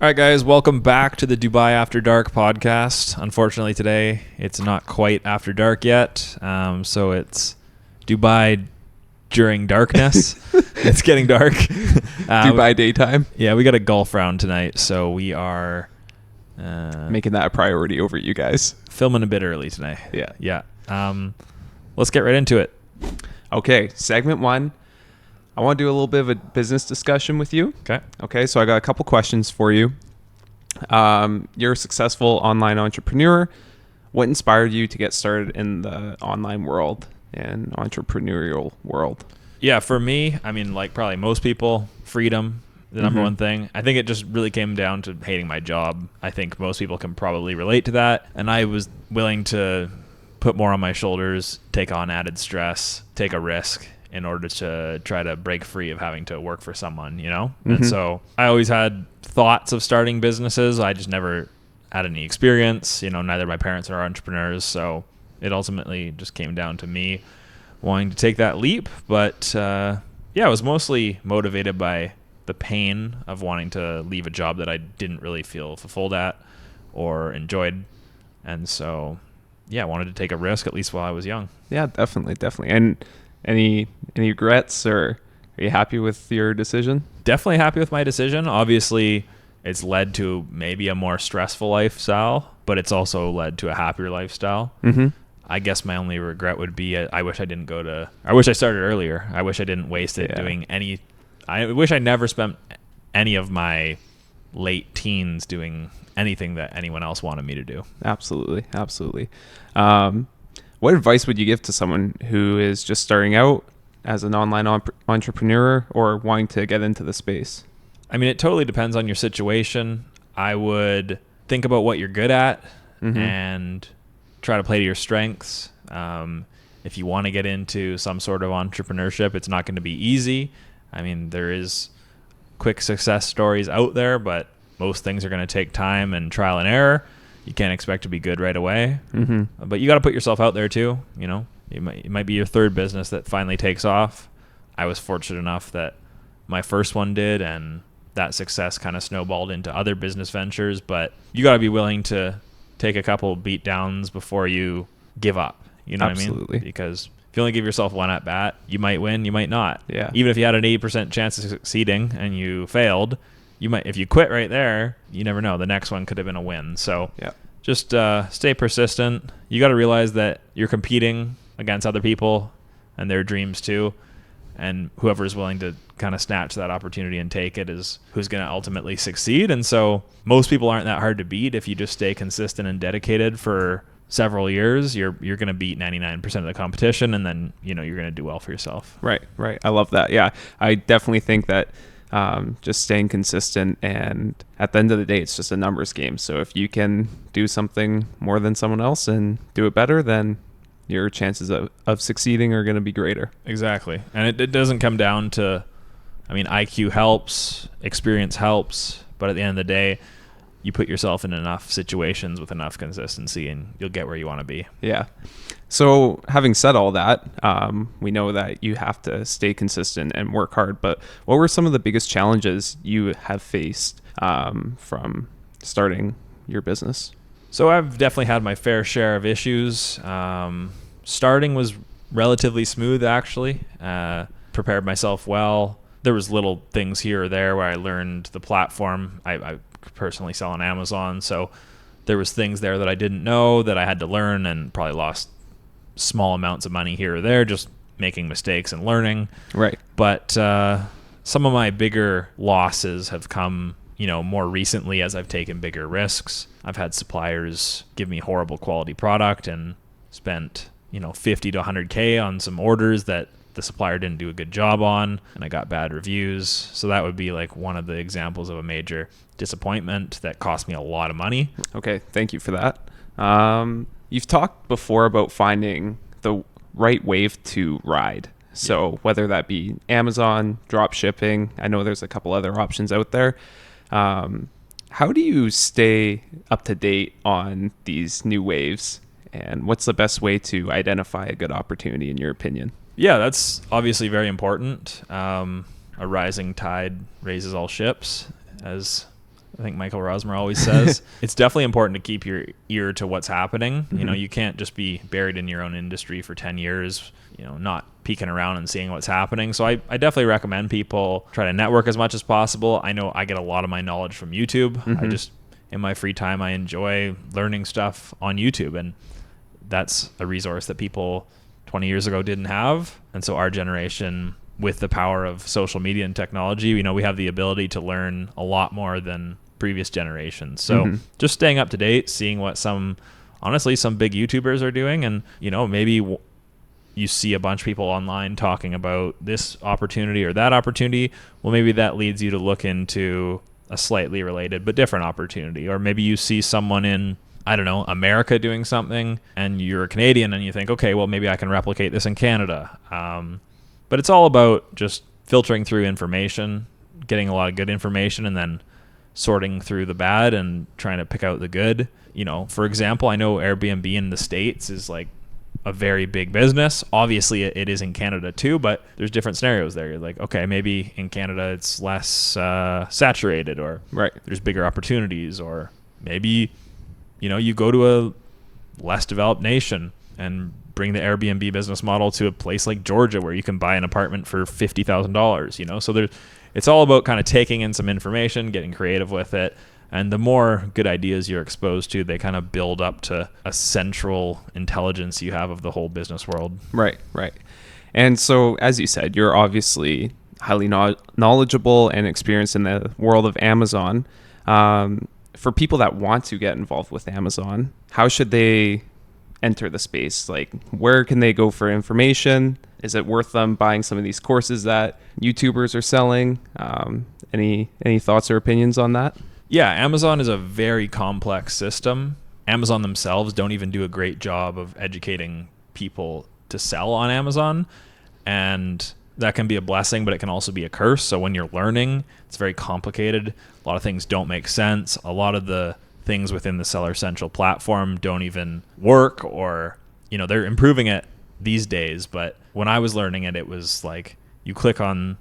All right, guys, welcome back to the Dubai After Dark podcast. Unfortunately, today it's not quite after dark yet, so it's Dubai during darkness. It's getting dark. Dubai daytime. Yeah, we got a golf round tonight, so we are Making that a priority over you guys. filming a bit early tonight. Yeah. Let's get right into it. Okay, segment 1. I want to do a little bit of a business discussion with you. Okay, so I got a couple questions for you. You're a successful online entrepreneur. What inspired you to get started in the online world and entrepreneurial world? Yeah, for me, I mean, like probably most people, freedom, the number one thing. I think it just really came down to hating my job. I think most people can probably relate to that. And I was willing to put more on my shoulders, take on added stress, take a risk in order to try to break free of having to work for someone, you know? And so I always had thoughts of starting businesses. I just never had any experience. You know, neither of my parents are entrepreneurs. So it ultimately just came down to me wanting to take that leap. But yeah, I was mostly motivated by the pain of wanting to leave a job that I didn't really feel fulfilled at or enjoyed. And so, yeah, I wanted to take a risk, at least while I was young. Yeah, definitely. And any regrets, or are you happy with your decision? Definitely happy with my decision. Obviously, it's led to maybe a more stressful lifestyle, but it's also led to a happier lifestyle. I guess my only regret would be I wish I started earlier. I wish I didn't waste it doing any. I wish I never spent any of my late teens doing anything that anyone else wanted me to do. Absolutely. What advice would you give to someone who is just starting out as an online entrepreneur or wanting to get into the space? I mean, it totally depends on your situation. I would think about what you're good at and try to play to your strengths. If you want to get into some sort of entrepreneurship, it's not going to be easy. I mean, there is quick success stories out there, but most things are going to take time and trial and error. You can't expect to be good right away, but you got to put yourself out there too. You know, it might be your third business that finally takes off. I was fortunate enough that my first one did, and that success kind of snowballed into other business ventures. But you got to be willing to take a couple beat downs before you give up. You know what I mean? Because if you only give yourself one at bat, you might win, you might not. Yeah. Even if you had an 80% chance of succeeding and you failed, you might, if you quit right there, you never know. The next one could have been a win. So just stay persistent. You got to realize that you're competing against other people and their dreams too. And whoever is willing to kind of snatch that opportunity and take it is who's going to ultimately succeed. And so most people aren't that hard to beat. If you just stay consistent and dedicated for several years, you're going to beat 99% of the competition, and then, you know, you're going to do well for yourself. Right. I love that. Yeah, I definitely think that just staying consistent, and at the end of the day, it's just a numbers game. So if you can do something more than someone else and do it better, then your chances of succeeding are going to be greater. Exactly. And it doesn't come down to, I mean, IQ helps, experience helps, but at the end of the day, you put yourself in enough situations with enough consistency and you'll get where you want to be. Yeah. So having said all that, we know that you have to stay consistent and work hard, but what were some of the biggest challenges you have faced from starting your business? So I've definitely had my fair share of issues. Starting was relatively smooth, actually. Prepared myself well. There was little things here or there where I learned the platform. I personally sell on Amazon, so there was things there that I didn't know that I had to learn, and probably lost small amounts of money here or there just making mistakes and learning. Right. But some of my bigger losses have come, you know, more recently as I've taken bigger risks. I've had suppliers give me horrible quality product and spent, you know, 50 to 100K on some orders that the supplier didn't do a good job on, and I got bad reviews. So that would be like one of the examples of a major disappointment that cost me a lot of money. Okay, thank you for that. You've talked before about finding the right wave to ride. So whether that be Amazon, drop shipping, I know there's a couple other options out there. How do you stay up to date on these new waves, and what's the best way to identify a good opportunity in your opinion? Yeah, that's obviously very important. A rising tide raises all ships, as I think Michael Rosmer always says. It's definitely important to keep your ear to what's happening. You know, you can't just be buried in your own industry for 10 years, you know, not peeking around and seeing what's happening. So I definitely recommend people try to network as much as possible. I know I get a lot of my knowledge from YouTube. I just, in my free time, I enjoy learning stuff on YouTube, and that's a resource that people 20 years ago didn't have. And so our generation, with the power of social media and technology, you know, we have the ability to learn a lot more than previous generations. So just staying up to date, seeing what honestly, some big YouTubers are doing. And, you know, maybe you see a bunch of people online talking about this opportunity or that opportunity. Well, maybe that leads you to look into a slightly related but different opportunity. Or maybe you see someone in, I don't know, America doing something, and you're a Canadian and you think, okay, well, maybe I can replicate this in Canada. But it's all about just filtering through information, getting a lot of good information, and then sorting through the bad and trying to pick out the good. You know, for example, I know Airbnb in the States is like a very big business. Obviously, it is in Canada too, but there's different scenarios there. You're like, okay, maybe in Canada it's less saturated, or there's bigger opportunities, or maybe, you know, you go to a less developed nation and bring the Airbnb business model to a place like Georgia where you can buy an apartment for $50,000, you know? So it's all about kind of taking in some information, getting creative with it. And the more good ideas you're exposed to, they kind of build up to a central intelligence you have of the whole business world. Right. And so, as you said, you're obviously highly knowledgeable and experienced in the world of Amazon. For people that want to get involved with Amazon, how should they enter the space? Like, where can they go for information? Is it worth them buying some of these courses that YouTubers are selling? Any thoughts or opinions on that? Yeah, Amazon is a very complex system. Amazon themselves don't even do a great job of educating people to sell on Amazon. And that can be a blessing, but it can also be a curse. So when you're learning, it's very complicated. A lot of things don't make sense. A lot of the things within the Seller Central platform don't even work, or, you know, they're improving it these days. But when I was learning it, it was like you click on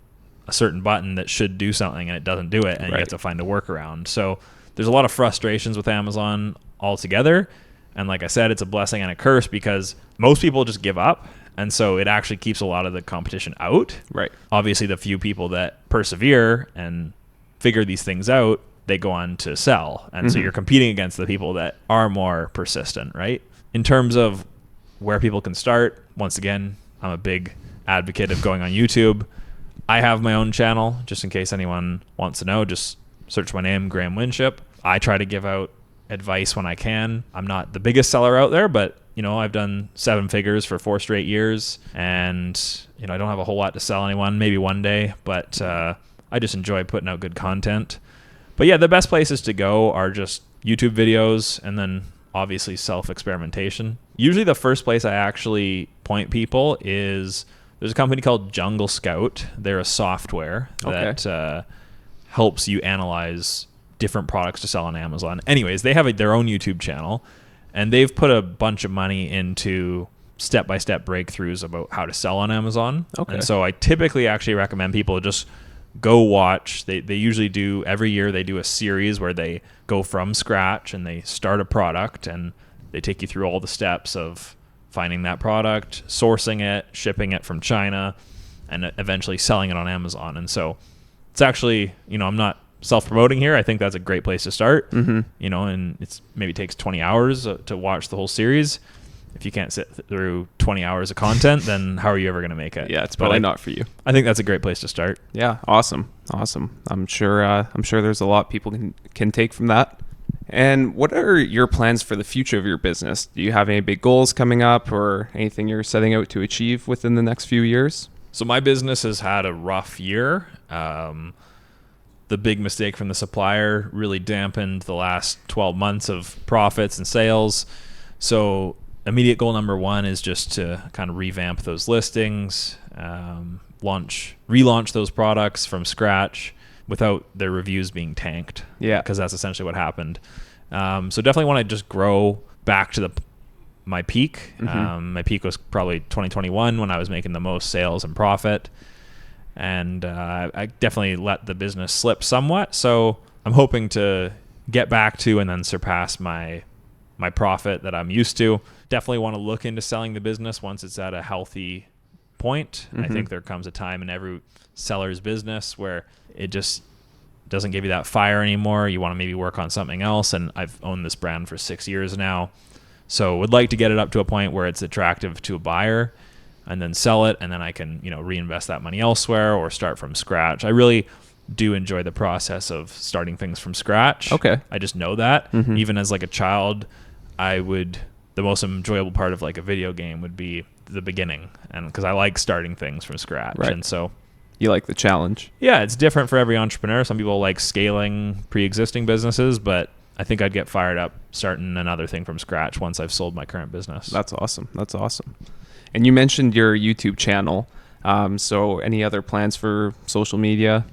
a certain button that should do something and it doesn't do it, and you have to find a workaround. So there's a lot of frustrations with Amazon altogether. And like I said, it's a blessing and a curse because most people just give up. And so it actually keeps a lot of the competition out. Right. Obviously, the few people that persevere and figure these things out, they go on to sell. And so you're competing against the people that are more persistent, right? In terms of where people can start, once again, I'm a big advocate of going on YouTube. I have my own channel, just in case anyone wants to know. Just search my name, Graham Winship. I try to give out advice when I can. I'm not the biggest seller out there, but, you know, I've done 7 figures for 4 straight years, and, you know, I don't have a whole lot to sell anyone, maybe one day, but I just enjoy putting out good content. But yeah, the best places to go are just YouTube videos, and then obviously self-experimentation. Usually the first place I actually point people is, there's a company called Jungle Scout. They're a software that helps you analyze different products to sell on Amazon. Anyways, they have their own YouTube channel, and they've put a bunch of money into step-by-step breakthroughs about how to sell on Amazon. And so I typically actually recommend people just go watch. They usually do, every year they do a series where they go from scratch and they start a product, and they take you through all the steps of finding that product, sourcing it, shipping it from China, and eventually selling it on Amazon. And so it's actually, you know, I'm not self-promoting here. I think that's a great place to start, you know, and it's maybe takes 20 hours to watch the whole series. If you can't sit through 20 hours of content, then how are you ever going to make it? Yeah, it's probably not for you. I think that's a great place to start. Yeah, awesome. I'm sure there's a lot people can take from that. And what are your plans for the future of your business? Do you have any big goals coming up, or anything you're setting out to achieve within the next few years? So my business has had a rough year. The big mistake from the supplier really dampened the last 12 months of profits and sales. So immediate goal number 1 is just to kind of revamp those listings, relaunch those products from scratch without their reviews being tanked. Yeah. Because that's essentially what happened. So definitely want to just grow back to my peak. My peak was probably 2021 when I was making the most sales and profit. And I definitely let the business slip somewhat. So I'm hoping to get back to and then surpass my profit that I'm used to. Definitely want to look into selling the business once it's at a healthy point. I think there comes a time in every seller's business where it just doesn't give you that fire anymore. You want to maybe work on something else. And I've owned this brand for 6 years now. So would like to get it up to a point where it's attractive to a buyer and then sell it. And then I can, reinvest that money elsewhere or start from scratch. I really do enjoy the process of starting things from scratch. Okay. I just know that. Even as like a child, the most enjoyable part of like a video game would be the beginning. And because I like starting things from scratch. Right. And so you like the challenge. Yeah, it's different for every entrepreneur. Some people like scaling pre-existing businesses, but I think I'd get fired up starting another thing from scratch once I've sold my current business. That's awesome. And you mentioned your YouTube channel. So any other plans for social media?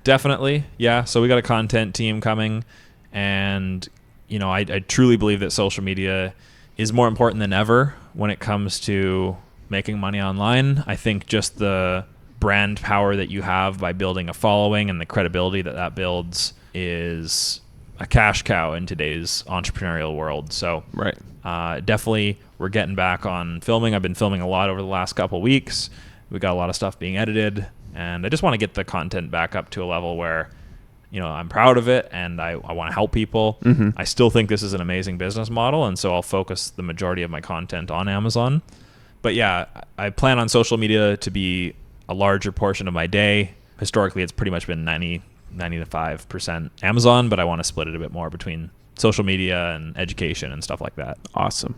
Definitely. Yeah. So we got a content team coming, and, I truly believe that social media is more important than ever when it comes to making money online. I think just the brand power that you have by building a following and the credibility that builds is a cash cow in today's entrepreneurial world. So right. Definitely we're getting back on filming. I've been filming a lot over the last couple of weeks. We got a lot of stuff being edited, and I just want to get the content back up to a level where, I'm proud of it and I want to help people. I still think this is an amazing business model, and so I'll focus the majority of my content on Amazon. But yeah, I plan on social media to be a larger portion of my day. Historically, it's pretty much been 95% Amazon, but I want to split it a bit more between social media and education and stuff like that. Awesome.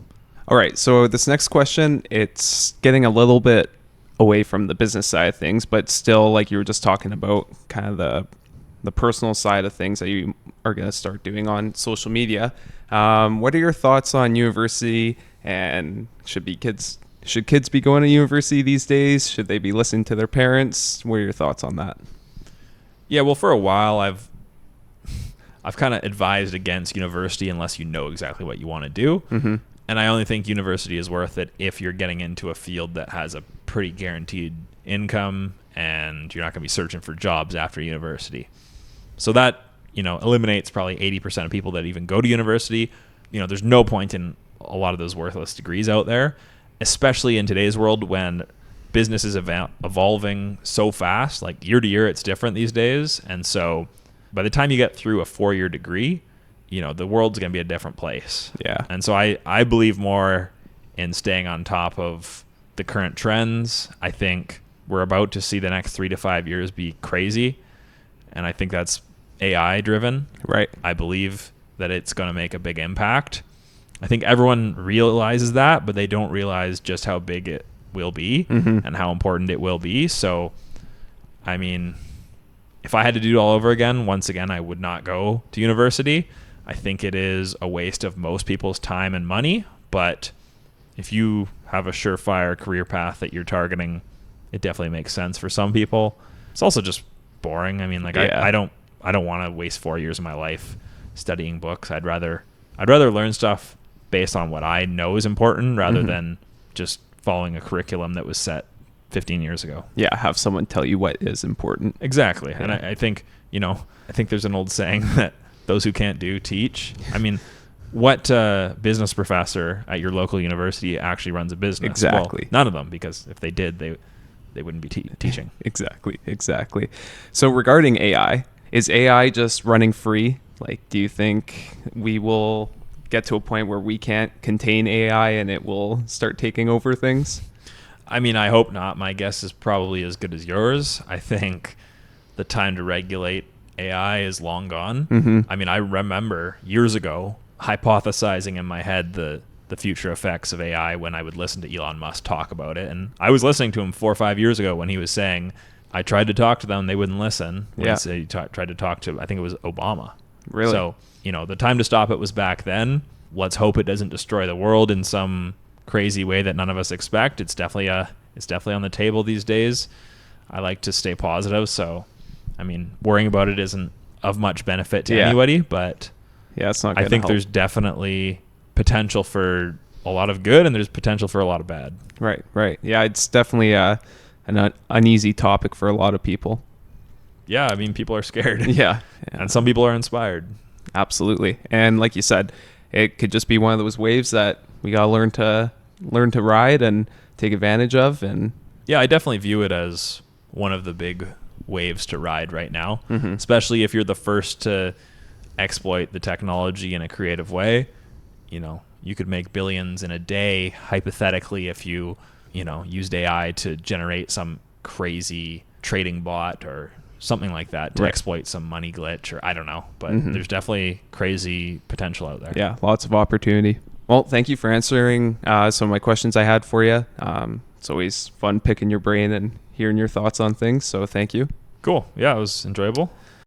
All right. So this next question, it's getting a little bit away from the business side of things, but still, like you were just talking about, kind of the personal side of things that you are going to start doing on social media. What are your thoughts on university, and should kids be going to university these days? Should they be listening to their parents? What are your thoughts on that? Yeah, well, for a while I've kind of advised against university unless you know exactly what you want to do. And I only think university is worth it if you're getting into a field that has a pretty guaranteed income and you're not going to be searching for jobs after university. So that, eliminates probably 80% of people that even go to university. There's no point in a lot of those worthless degrees out there, especially in today's world when business is evolving so fast. Like year to year, it's different these days. And so by the time you get through a 4-year degree, the world's going to be a different place. Yeah. And so I believe more in staying on top of the current trends. I think we're about to see the next 3 to 5 years be crazy. And I think that's AI driven. Right. I believe that it's going to make a big impact. I think everyone realizes that, but they don't realize just how big it will be and how important it will be. So, I mean, if I had to do it all over again, once again, I would not go to university. I think it is a waste of most people's time and money. But if you have a surefire career path that you're targeting, it definitely makes sense for some people. It's also just boring. I mean, like I don't want to waste 4 years of my life studying books. I'd rather learn stuff based on what I know is important rather than just following a curriculum that was set 15 years ago. Yeah, have someone tell you what is important. Exactly. Yeah. And I think, there's an old saying that those who can't do, teach. I mean, what business professor at your local university actually runs a business? Exactly. Well, none of them, because if they did, they wouldn't be teaching. Exactly. So regarding AI, is AI just running free? Like, do you think we will get to a point where we can't contain AI and it will start taking over things? I mean, I hope not. My guess is probably as good as yours. I think the time to regulate AI is long gone. I mean, I remember years ago hypothesizing in my head the future effects of AI when I would listen to Elon Musk talk about it. And I was listening to him 4 or 5 years ago when he was saying, I tried to talk to them, they wouldn't listen. When he tried to talk to, I think it was Obama. Really? So, the time to stop it was back then. Let's hope it doesn't destroy the world in some crazy way that none of us expect. It's definitely on the table these days. I like to stay positive. So, I mean, worrying about it isn't of much benefit to anybody, but it's not. I think there's definitely potential for a lot of good and there's potential for a lot of bad. Right. Yeah, it's definitely an uneasy topic for a lot of people. yeah, I mean, people are scared. Yeah. And some people are inspired. Absolutely. And like you said, it could just be one of those waves that we got to learn to ride and take advantage of. And yeah, I definitely view it as one of the big waves to ride right now, mm-hmm. especially if you're the first to exploit the technology in a creative way. You know, you could make billions in a day, hypothetically, if you used AI to generate some crazy trading bot or something like that to exploit some money glitch, or I don't know, but mm-hmm. there's definitely crazy potential out there. Yeah, lots of opportunity. Well, thank you for answering some of my questions I had for you. It's always fun picking your brain and hearing your thoughts on things, so thank you. Cool. Yeah, it was enjoyable.